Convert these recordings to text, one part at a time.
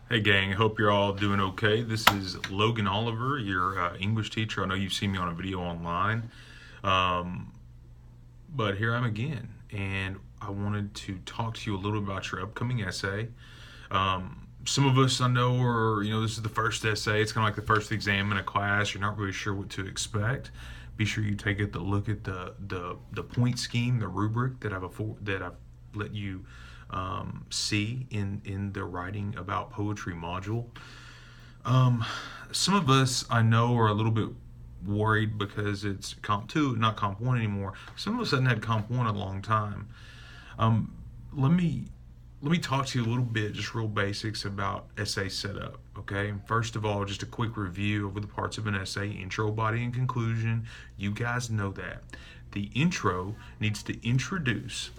Hey gang, hope you're all doing okay. This is Logan Oliver, your English teacher. I know you've seen me on a video online, um, but here I'm again, and I wanted to talk to you a little about your upcoming essay. Some of us I know are, this is the first essay. It's kind of like the first exam in a class. You're not really sure what to expect. Be sure you take a look at the point scheme, the rubric that I've let you see in the writing about poetry module. Um, some of us I know are a little bit worried because it's Comp 2, not Comp 1 anymore. Some of us haven't had Comp 1 in a long time. Um, let me let me talk to you a little bit, just real basics about essay setup. Okay, first of all, just a quick review over the parts of an essay: intro, body, and conclusion. You guys know that the intro needs to introduce,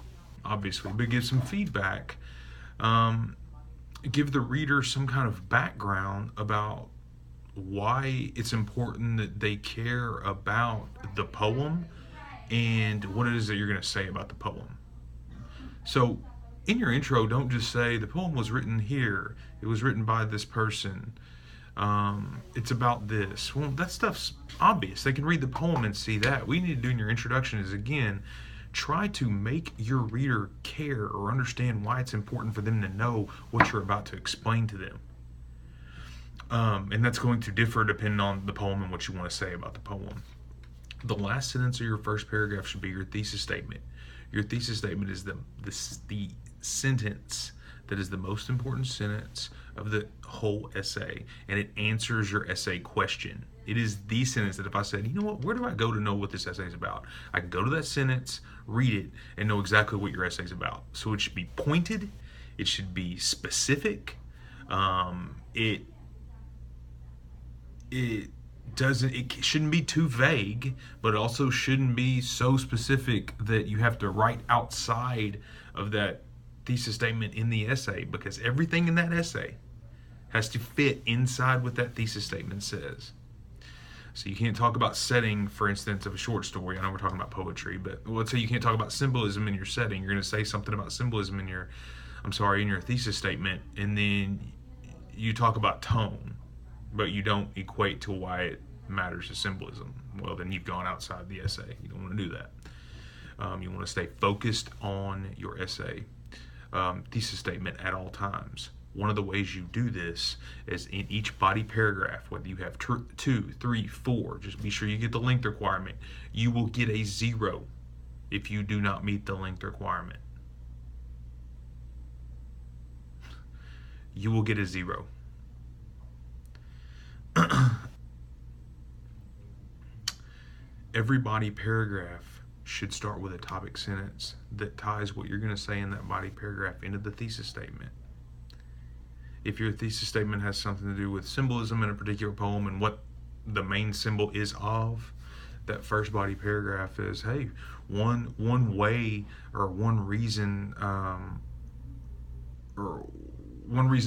obviously, but give some feedback. Um, Give the reader some kind of background about why it's important that they care about the poem and what it is that you're going to say about the poem. So, in your intro, don't just say the poem was written here, it was written by this person, it's about this. Well, that stuff's obvious. They can read the poem and see that. What you need to do in your introduction is, again, try to make your reader care or understand why it's important for them to know what you're about to explain to them. And that's going to differ depending on the poem and what you want to say about the poem. The last sentence of your first paragraph should be your thesis statement. Your thesis statement is the sentence that is the most important sentence of the whole essay, and it answers your essay question. It is the sentence that if I said, where do I go to know what this essay is about? I can go to that sentence, read it, and know exactly what your essay is about. So it should be pointed, it should be specific, it it it shouldn't be too vague, but it also shouldn't be so specific that you have to write outside of that thesis statement in the essay, because everything in that essay has to fit inside what that thesis statement says. So you can't talk about setting, for instance, of a short story. I know we're talking about poetry, but let's say you can't talk about symbolism in your setting. You're going to say something about symbolism in your thesis statement, and then you talk about tone, but you don't equate to why it matters to symbolism. Well, then you've gone outside the essay. You don't want to do that. You want to stay focused on your essay thesis statement at all times. One of the ways you do this is in each body paragraph, whether you have 2, 3, 4, just be sure you get the length requirement. You will get a 0 if you do not meet the length requirement. You will get a 0. Every body paragraph should start with a topic sentence that ties what you're going to say in that body paragraph into the thesis statement. If your thesis statement has something to do with symbolism in a particular poem and what the main symbol is of, that first body paragraph is, hey, one way or one reason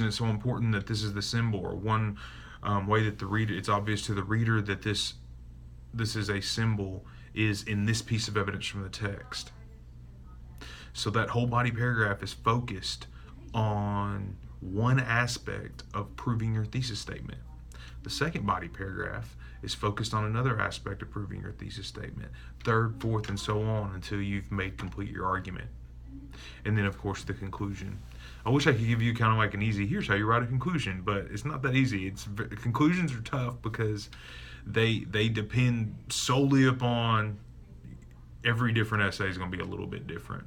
it's so important that this is the symbol, or one way that the reader, it's obvious to the reader that this is a symbol, is in this piece of evidence from the text. So that whole body paragraph is focused on one aspect of proving your thesis statement. The second body paragraph is focused on another aspect of proving your thesis statement. Third, fourth, and so on until you've made complete your argument. And then, of course, the conclusion. I wish I could give you kind of like an easy, here's how you write a conclusion, but it's not that easy. Conclusions are tough because they depend solely upon, every different essay is going to be a little bit different.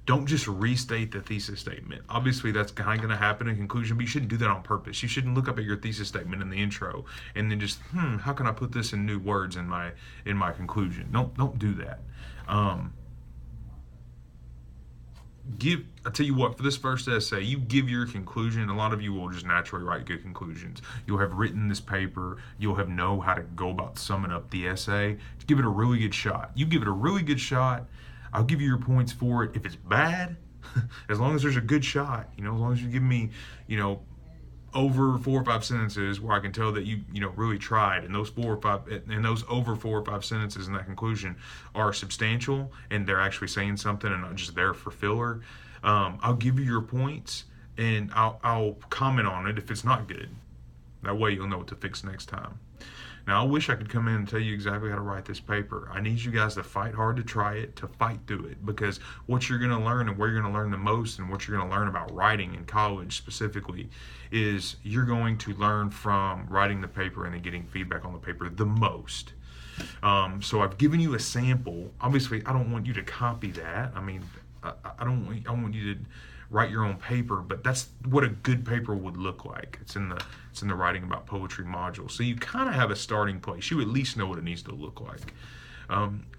Don't just restate the thesis statement. Obviously, that's kind of going to happen in conclusion, but you shouldn't do that on purpose. You shouldn't look up at your thesis statement in the intro and then just, how can I put this in new words in my conclusion? Don't do that. I tell you what, for this first essay, you give your conclusion. A lot of you will just naturally write good conclusions. You'll have written this paper. You'll have know how to go about summing up the essay. Just give it a really good shot. You give it a really good shot, I'll give you your points for it. If it's bad, as long as there's a good shot, as long as you give me, over 4 or 5 sentences where I can tell that you really tried, and those over 4 or 5 sentences in that conclusion are substantial and they're actually saying something and not just there for filler. I'll give you your points. and I'll comment on it if it's not good. That way you'll know what to fix next time. Now, I wish I could come in and tell you exactly how to write this paper. I need you guys to fight hard to try it, to fight through it, because what you're going to learn and where you're going to learn the most and what you're going to learn about writing in college specifically is you're going to learn from writing the paper and then getting feedback on the paper the most. So I've given you a sample. Obviously, I don't want you to copy that. I mean, I want you to write your own paper, but that's what a good paper would look like. It's in the writing about poetry module. So you kind of have a starting place. You at least know what it needs to look like.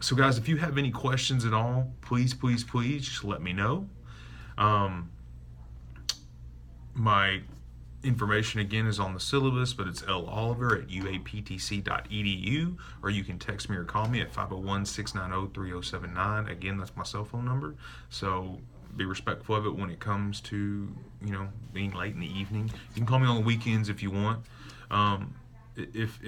So guys, if you have any questions at all, please just let me know. My information again is on the syllabus, but it's loliver@uaptc.edu, or you can text me or call me at 501-690-3079. Again, that's my cell phone number. So be respectful of it when it comes to, being late in the evening. You can call me on the weekends if you want. If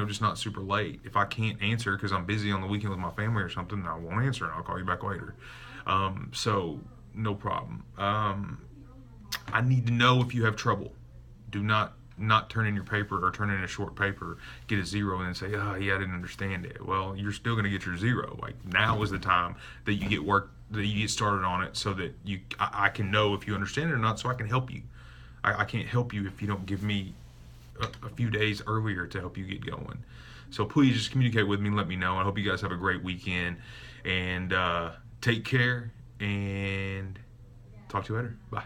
just not super late. If I can't answer because I'm busy on the weekend with my family or something, I won't answer and I'll call you back later. So no problem. I need to know if you have trouble. Do not turn in your paper or turn in a short paper, get a 0 and then say, oh yeah, I didn't understand it. Well, you're still going to get your 0. Like, now is the time that you get started on it, so that I can know if you understand it or not, so I can help you. I can't help you if you don't give me a few days earlier to help you get going. So please just communicate with me and let me know. I hope you guys have a great weekend, and take care, and talk to you later. Bye.